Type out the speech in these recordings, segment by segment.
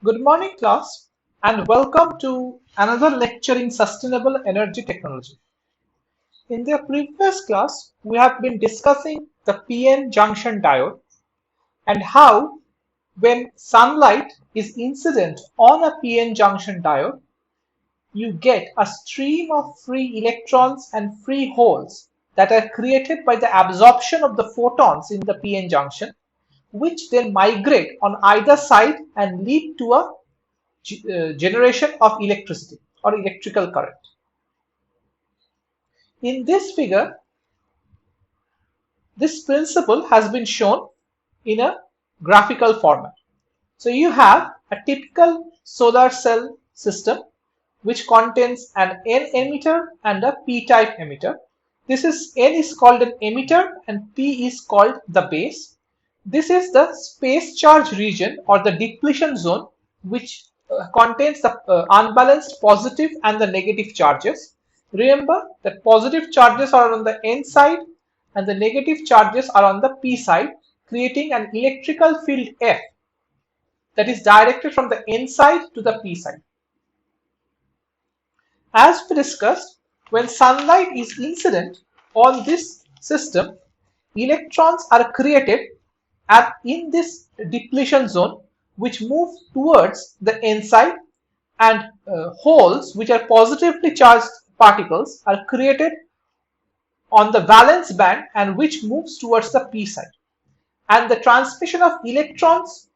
Good morning, class, and welcome to another lecture in sustainable energy technology. In the previous class, we have been discussing the PN junction diode and how, when sunlight is incident on a PN junction diode, you get a stream of free electrons and free holes that are created by the absorption of the photons in the PN junction, which then migrate on either side and lead to a generation of electricity or electrical current. In this figure, this principle has been shown in a graphical format. So you have a typical solar cell system which contains an N emitter and a P-type emitter. This is N is called an emitter and P is called the base. This is the space charge region or the depletion zone, which contains the unbalanced positive and the negative charges. Remember that positive charges are on the N side and the negative charges are on the P side, creating an electrical field F that is directed from the N side to the P side. As we discussed, when sunlight is incident on this system, electrons are created in this depletion zone, which move towards the N side, and holes, which are positively charged particles, are created on the valence band and which moves towards the P side. And the transmission of electrons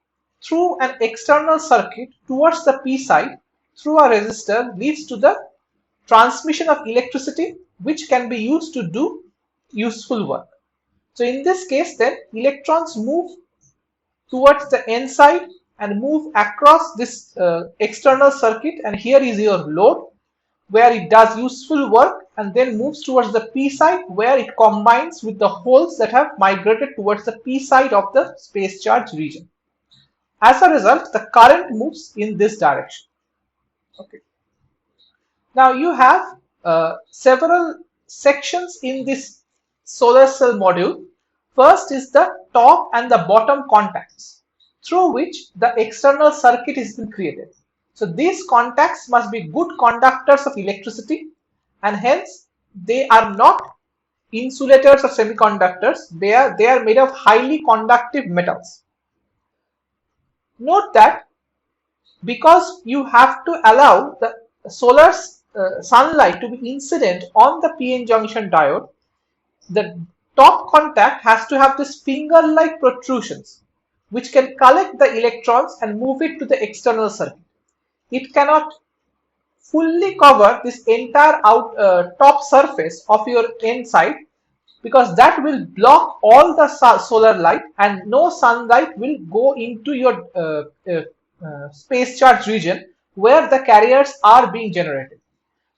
through an external circuit towards the P side through a resistor leads to the transmission of electricity, which can be used to do useful work. So in this case, then electrons move towards the N side and move across this external circuit, and here is your load where it does useful work and then moves towards the P side where it combines with the holes that have migrated towards the P side of the space charge region. As a result, the current moves in this direction. Okay. Now you have several sections in this solar cell module. First is the top and the bottom contacts through which the external circuit is being created. So these contacts must be good conductors of electricity, and hence they are not insulators or semiconductors. They are made of highly conductive metals. Note that because you have to allow the solar sunlight to be incident on the PN junction diode, the top contact has to have this finger-like protrusions which can collect the electrons and move it to the external circuit. It cannot fully cover this entire top surface of your N side, because that will block all the solar light and no sunlight will go into your space charge region where the carriers are being generated.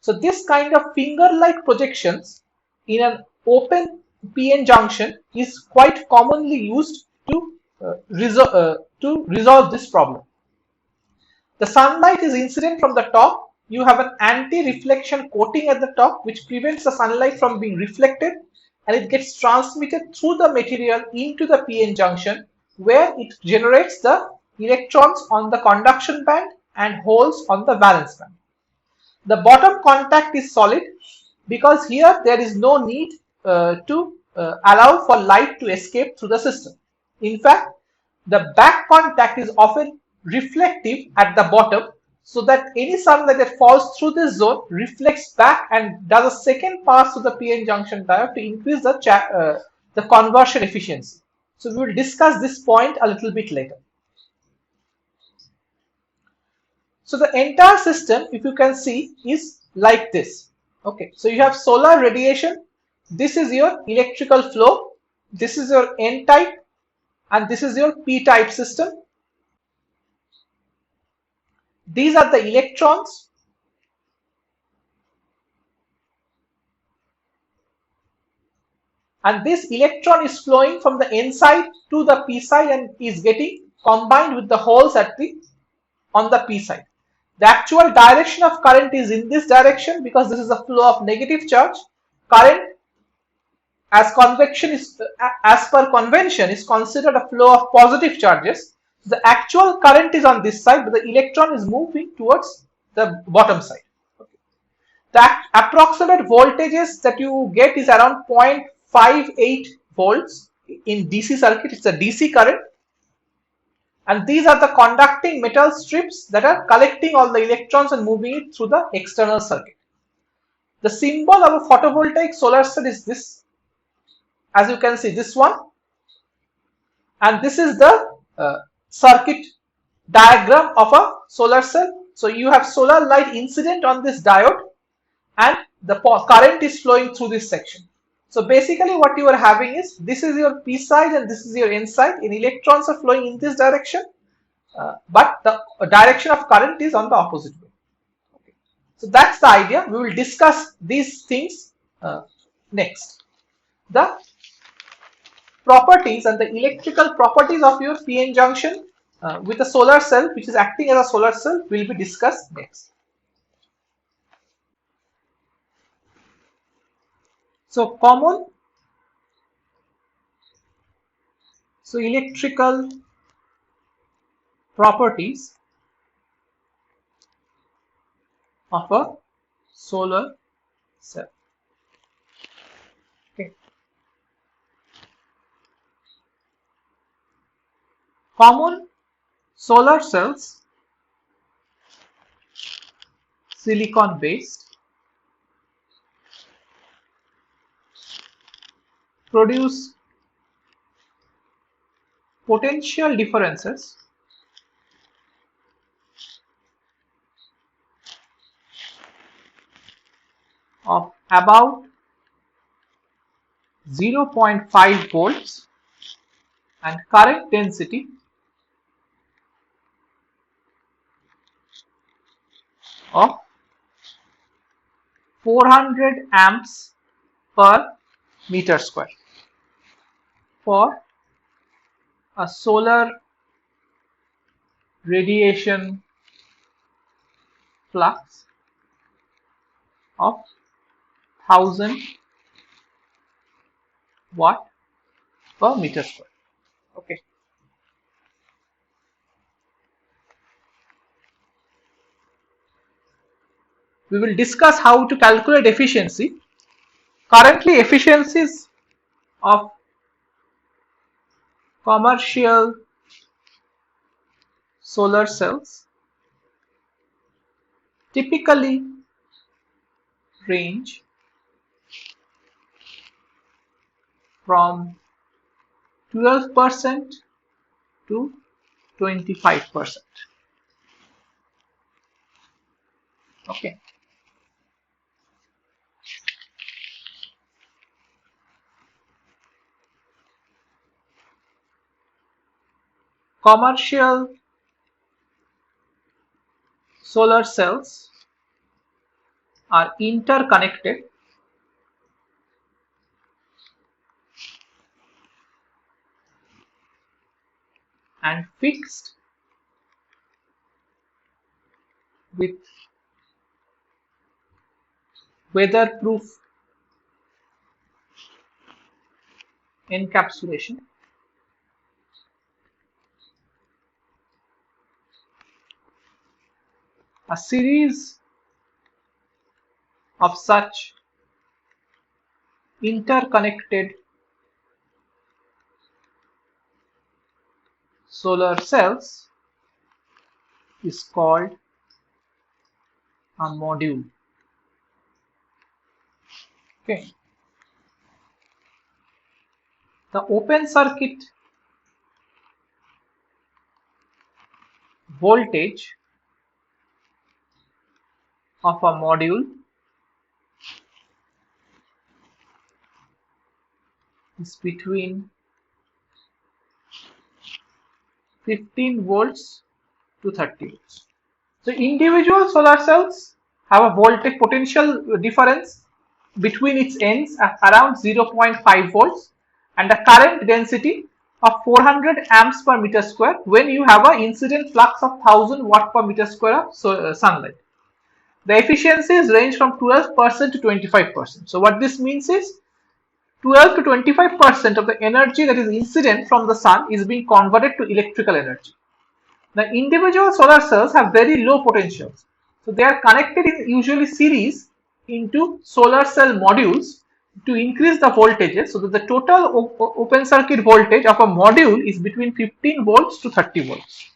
So this kind of finger-like projections in an open PN junction is quite commonly used to resolve this problem. The sunlight is incident from the top. You have an anti-reflection coating at the top which prevents the sunlight from being reflected, and it gets transmitted through the material into the PN junction where it generates the electrons on the conduction band and holes on the valence band. The bottom contact is solid because here there is no need to allow for light to escape through the system. In fact, the back contact is often reflective at the bottom, so that any sunlight that falls through this zone reflects back and does a second pass to the PN junction diode to increase the conversion efficiency. So we will discuss this point a little bit later. So the entire system, if you can see, is like this. Okay, so you have solar radiation. This is your electrical flow. This is your N type and this is your P type system. These are the electrons. And this electron is flowing from the N side to the P side and is getting combined with the holes on the P side. The actual direction of current is in this direction because this is a flow of negative charge. Current, as per convention, is considered a flow of positive charges. The actual current is on this side, but the electron is moving towards the bottom side. Okay. The approximate voltages that you get is around 0.58 volts in DC circuit. It's a DC current. And these are the conducting metal strips that are collecting all the electrons and moving it through the external circuit. The symbol of a photovoltaic solar cell is this. As you can see, this one. And this is the circuit diagram of a solar cell. So you have solar light incident on this diode and the current is flowing through this section. So basically what you are having is, this is your P side and this is your N side, and electrons are flowing in this direction, but the direction of current is on the opposite way. Okay. So that's the idea. We will discuss these things next. The properties and the electrical properties of your PN junction with a solar cell which is acting as a solar cell will be discussed next. So electrical properties of a solar cell. Okay. Common solar cells, silicon based, produce potential differences of about 0.5 volts and current density of 400 amps per meter square for a solar radiation flux of 1000 watt per meter square. Okay. We will discuss how to calculate efficiency. Currently, efficiencies of commercial solar cells typically range from 12% to 25%. Okay. Commercial solar cells are interconnected and fixed with weatherproof encapsulation. A series of such interconnected solar cells is called a module. Okay. The open circuit voltage of a module is between 15 volts to 30 volts. So individual solar cells have a voltage potential difference between its ends at around 0.5 volts and a current density of 400 amps per meter square when you have an incident flux of 1000 watt per meter square of sunlight. The efficiencies range from 12% to 25%. So what this means is 12 to 25% of the energy that is incident from the sun is being converted to electrical energy. The individual solar cells have very low potentials. So they are connected in usually series into solar cell modules to increase the voltages, so that the total open circuit voltage of a module is between 15 volts to 30 volts.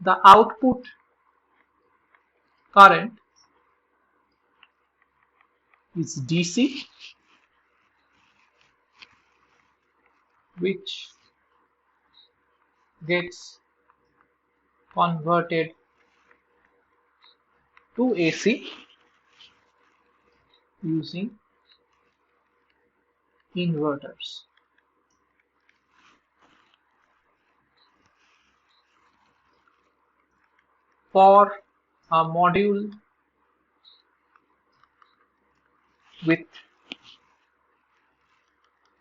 The output current is DC, which gets converted to AC using inverters. For a module with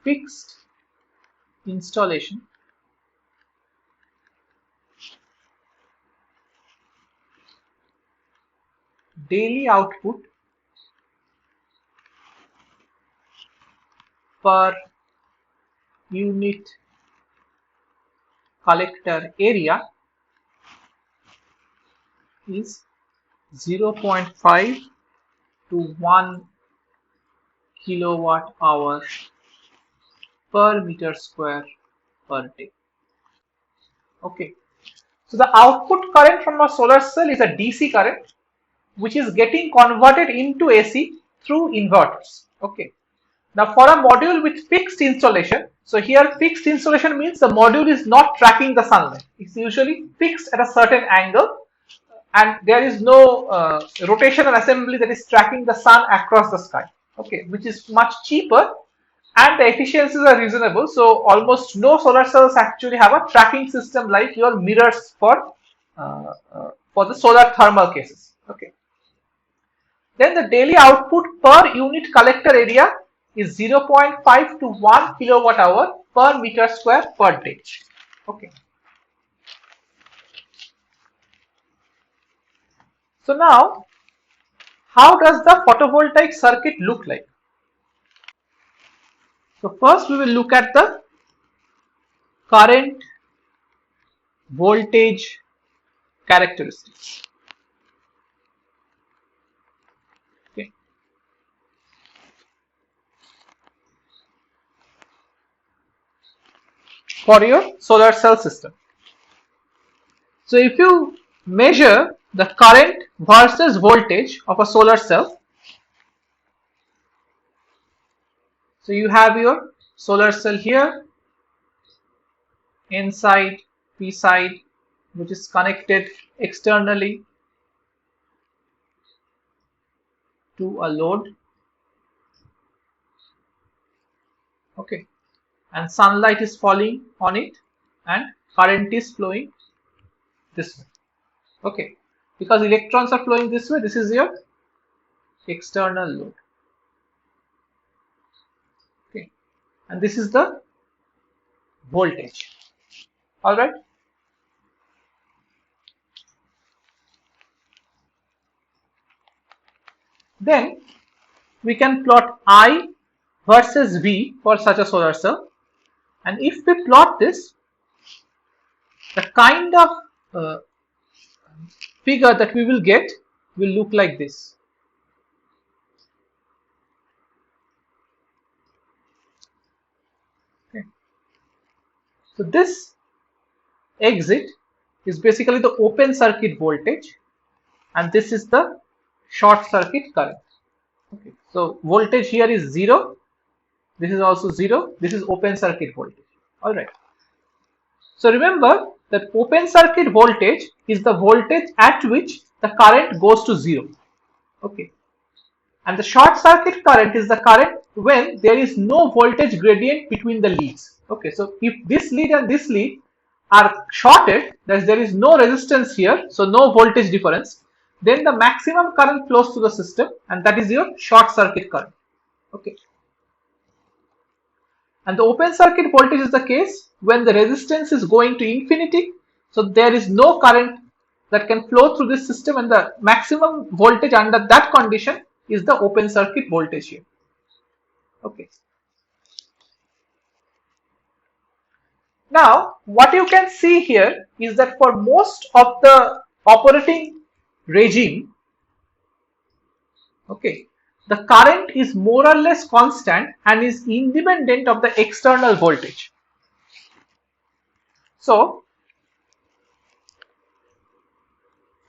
fixed installation, daily output per unit collector area is 0.5 to 1 kilowatt hour per meter square per day. Okay, so the output current from a solar cell is a DC current which is getting converted into AC through inverters. Okay, now for a module with fixed installation, so here fixed installation means the module is not tracking the sunlight. It's usually fixed at a certain angle and there is no rotational assembly that is tracking the sun across the sky. Okay, which is much cheaper and the efficiencies are reasonable. So almost no solar cells actually have a tracking system like your mirrors for the solar thermal cases. Okay. Then the daily output per unit collector area is 0.5 to 1 kilowatt hour per meter square per day. Okay. So now, how does the photovoltaic circuit look like? So first we will look at the current voltage characteristics. Okay. For your solar cell system. So if you measure the current versus voltage of a solar cell, so you have your solar cell here, N side, P side, which is connected externally to a load. Okay, and sunlight is falling on it and current is flowing this way. Okay, because electrons are flowing this way, this is your external load. Okay, and this is the voltage. All right. Then we can plot I versus V for such a solar cell, and if we plot this, the kind of figure that we will get will look like this. Okay. So this exit is basically the open circuit voltage and this is the short circuit current. Okay. So voltage here is 0, this is also 0, this is open circuit voltage. All right. So remember that open circuit voltage is the voltage at which the current goes to 0. Okay. And the short circuit current is the current when there is no voltage gradient between the leads. Okay. So if this lead and this lead are shorted, that there is no resistance here, so no voltage difference, then the maximum current flows through the system and that is your short circuit current. Okay. And the open circuit voltage is the case when the resistance is going to infinity, so there is no current that can flow through this system and the maximum voltage under that condition is the open circuit voltage here. Okay. Now, what you can see here is that for most of the operating regime, okay, the current is more or less constant and is independent of the external voltage. So,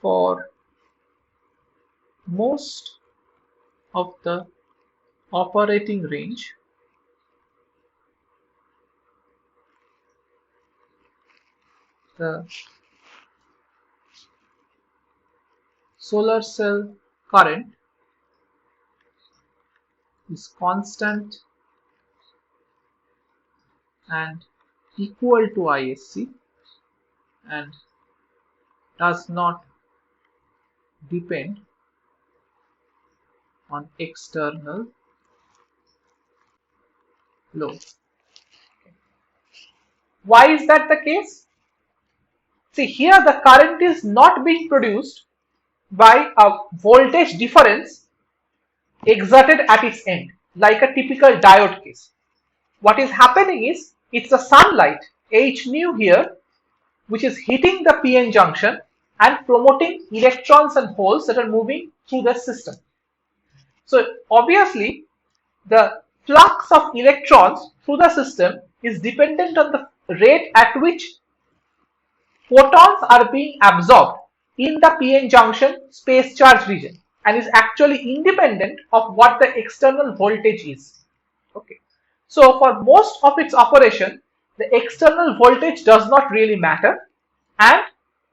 for most of the operating range, the solar cell current is constant and equal to ISC and does not depend on external load. Why is that the case? See, here the current is not being produced by a voltage difference exerted at its end, like a typical diode case. What is happening is, it's the sunlight, H nu here, which is hitting the PN junction and promoting electrons and holes that are moving through the system. So obviously, the flux of electrons through the system is dependent on the rate at which photons are being absorbed in the PN junction space charge region and is actually independent of what the external voltage is. Okay. So for most of its operation, the external voltage does not really matter and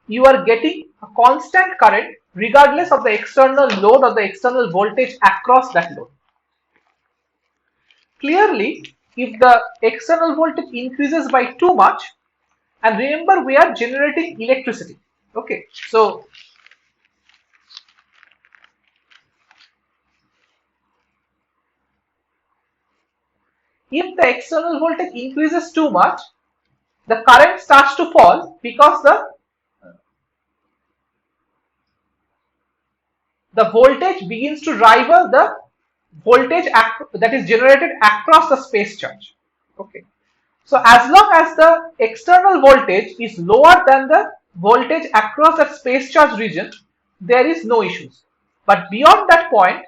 you are getting a constant current regardless of the external load or the external voltage across that load. Clearly, if the external voltage increases by too much, and remember we are generating electricity, okay, so if the external voltage increases too much, the current starts to fall because the voltage begins to rival the voltage that is generated across the space charge. Okay. So as long as the external voltage is lower than the voltage across that space charge region, there is no issues. But beyond that point,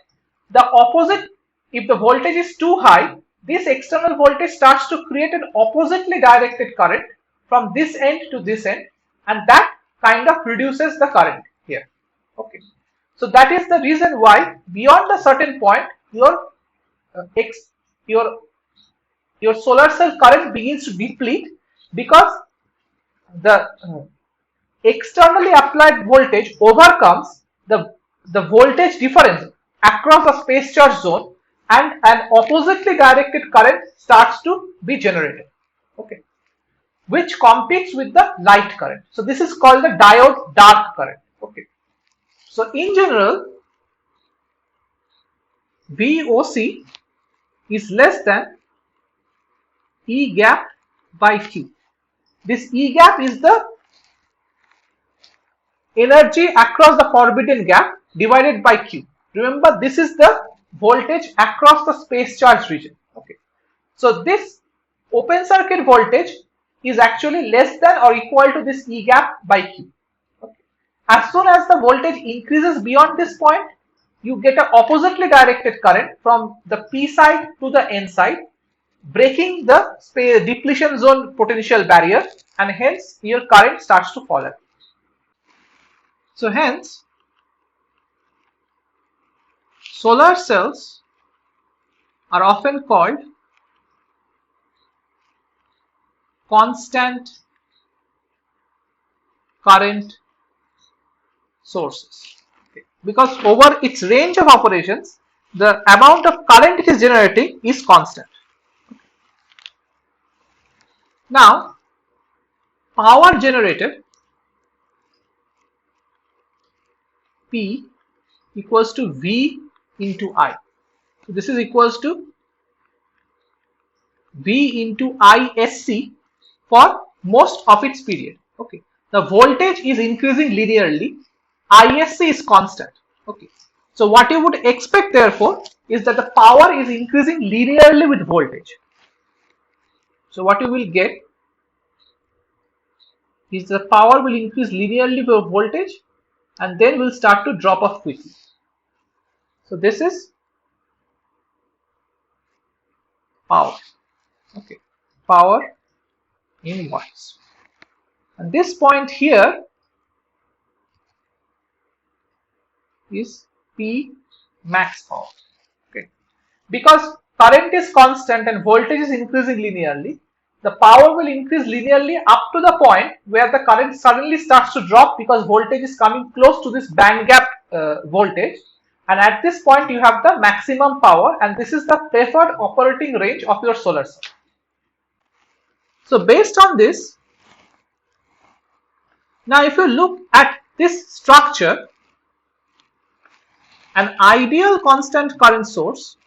the opposite, if the voltage is too high, this external voltage starts to create an oppositely directed current from this end to this end, and that kind of reduces the current here. Okay. So that is the reason why beyond a certain point, your solar cell current begins to deplete because the externally applied voltage overcomes the voltage difference across the space charge zone and an oppositely directed current starts to be generated, okay, which competes with the light current. So this is called the diode dark current. Okay. So in general, VOC is less than E gap by Q. This E gap is the energy across the forbidden gap divided by Q. Remember, this is the voltage across the space charge region. Okay. So this open circuit voltage is actually less than or equal to this E gap by Q. Okay. As soon as the voltage increases beyond this point, you get an oppositely directed current from the P side to the N side, breaking the depletion zone potential barrier, and hence your current starts to fall. So hence, solar cells are often called constant current sources, okay, because over its range of operations, the amount of current it is generating is constant. Now, power generated P equals to V into I. So this is equals to V into ISC for most of its period. Okay. The voltage is increasing linearly. ISC is constant. Okay. So what you would expect therefore is that the power is increasing linearly with voltage. So what you will get is the power will increase linearly with voltage and then will start to drop off quickly. So this is power. Okay, power in watts. And this point here is P max power. Okay, because current is constant and voltage is increasing linearly, the power will increase linearly up to the point where the current suddenly starts to drop because voltage is coming close to this band gap voltage, and at this point you have the maximum power, and this is the preferred operating range of your solar cell. So based on this, now if you look at this structure, an ideal constant current source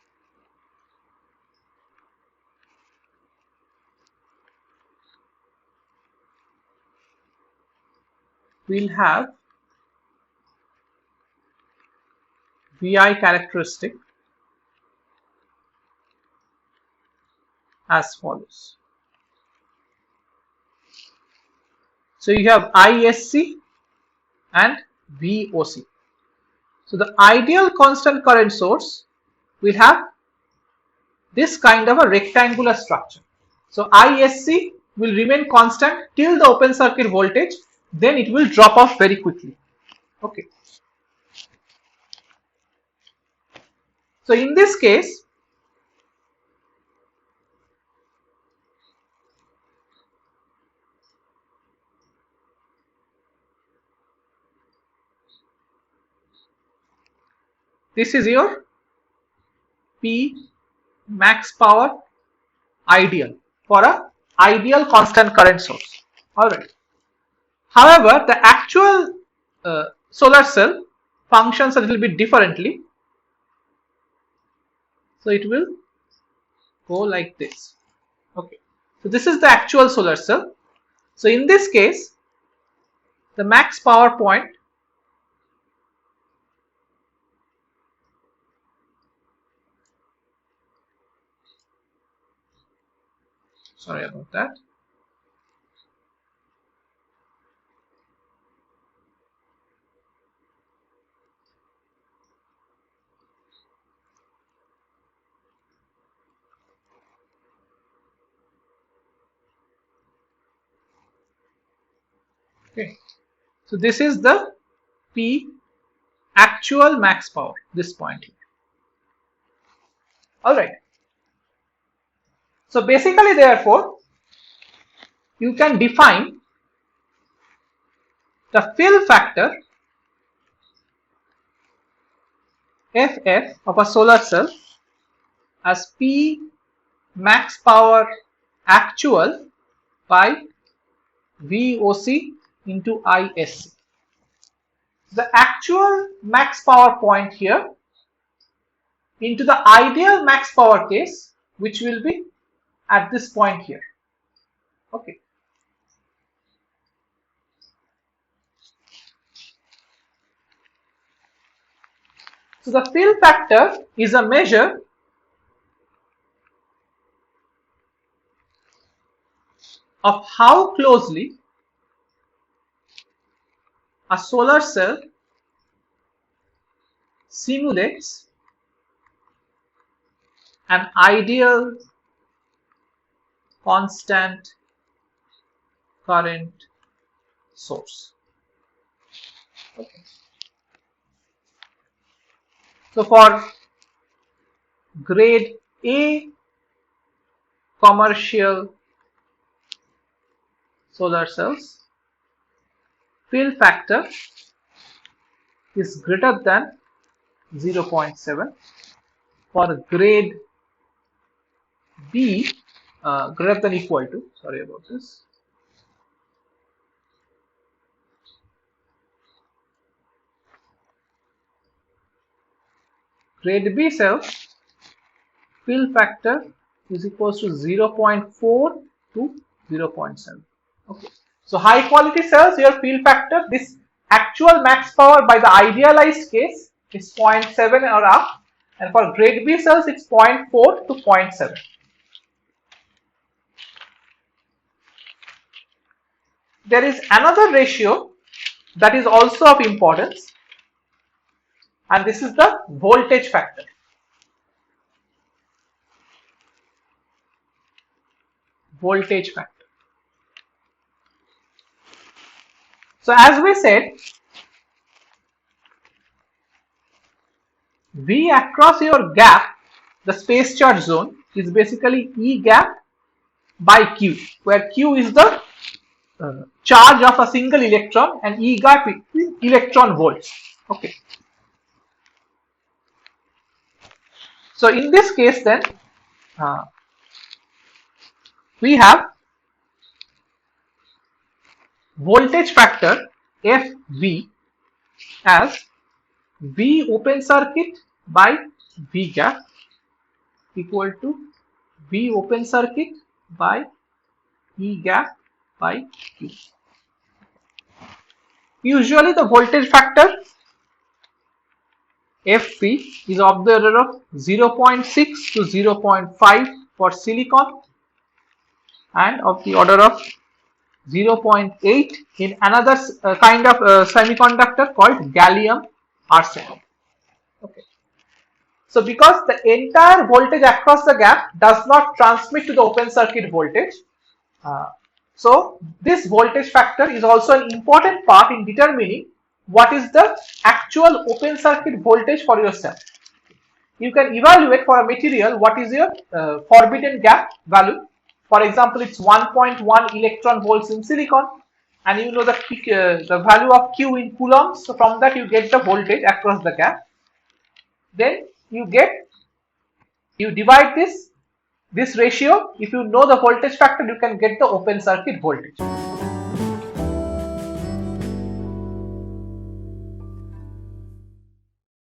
will have VI characteristic as follows. So you have ISC and VOC. So the ideal constant current source will have this kind of a rectangular structure. So ISC will remain constant till the open circuit voltage, then it will drop off very quickly. Okay. So in this case, this is your P max power ideal for a ideal constant current source. Alright. However, the actual solar cell functions a little bit differently. So it will go like this. Okay. So this is the actual solar cell. So in this case, the max power point sorry about that. Okay. So this is the P actual max power, this point here. Alright. So basically therefore, you can define the fill factor FF of a solar cell as P max power actual by VOC into ISC. The actual max power point here into the ideal max power case, which will be at this point here. Okay. So the fill factor is a measure of how closely a solar cell simulates an ideal constant current source. Okay. So for grade A commercial solar cells, fill factor is greater than 0.7. For grade B, greater than equal to, sorry about this, grade B cells, fill factor is equals to 0.4 to 0.7. Okay. So high quality cells, your fill factor, this actual max power by the idealized case it's 0.7 or up, and for grade B cells it's 0.4 to 0.7. There is another ratio that is also of importance, and this is the voltage factor. Voltage factor. So as we said, V across your gap, the space charge zone, is basically E gap by Q, where Q is the charge of a single electron and E gap is electron volts. Okay. So in this case then, we have voltage factor FV as V open circuit by V gap equal to V open circuit by E gap by Q. Usually the voltage factor FV is of the order of 0.6 to 0.5 for silicon and of the order of 0.8 in another kind of semiconductor called gallium arsenide. Okay. So because the entire voltage across the gap does not transmit to the open circuit voltage, so this voltage factor is also an important part in determining what is the actual open circuit voltage for your cell. You can evaluate for a material what is your forbidden gap value. For example, it's 1.1 electron volts in silicon, and you know the value of Q in coulombs. So from that you get the voltage across the gap. Then you divide this ratio. If you know the voltage factor, you can get the open circuit voltage.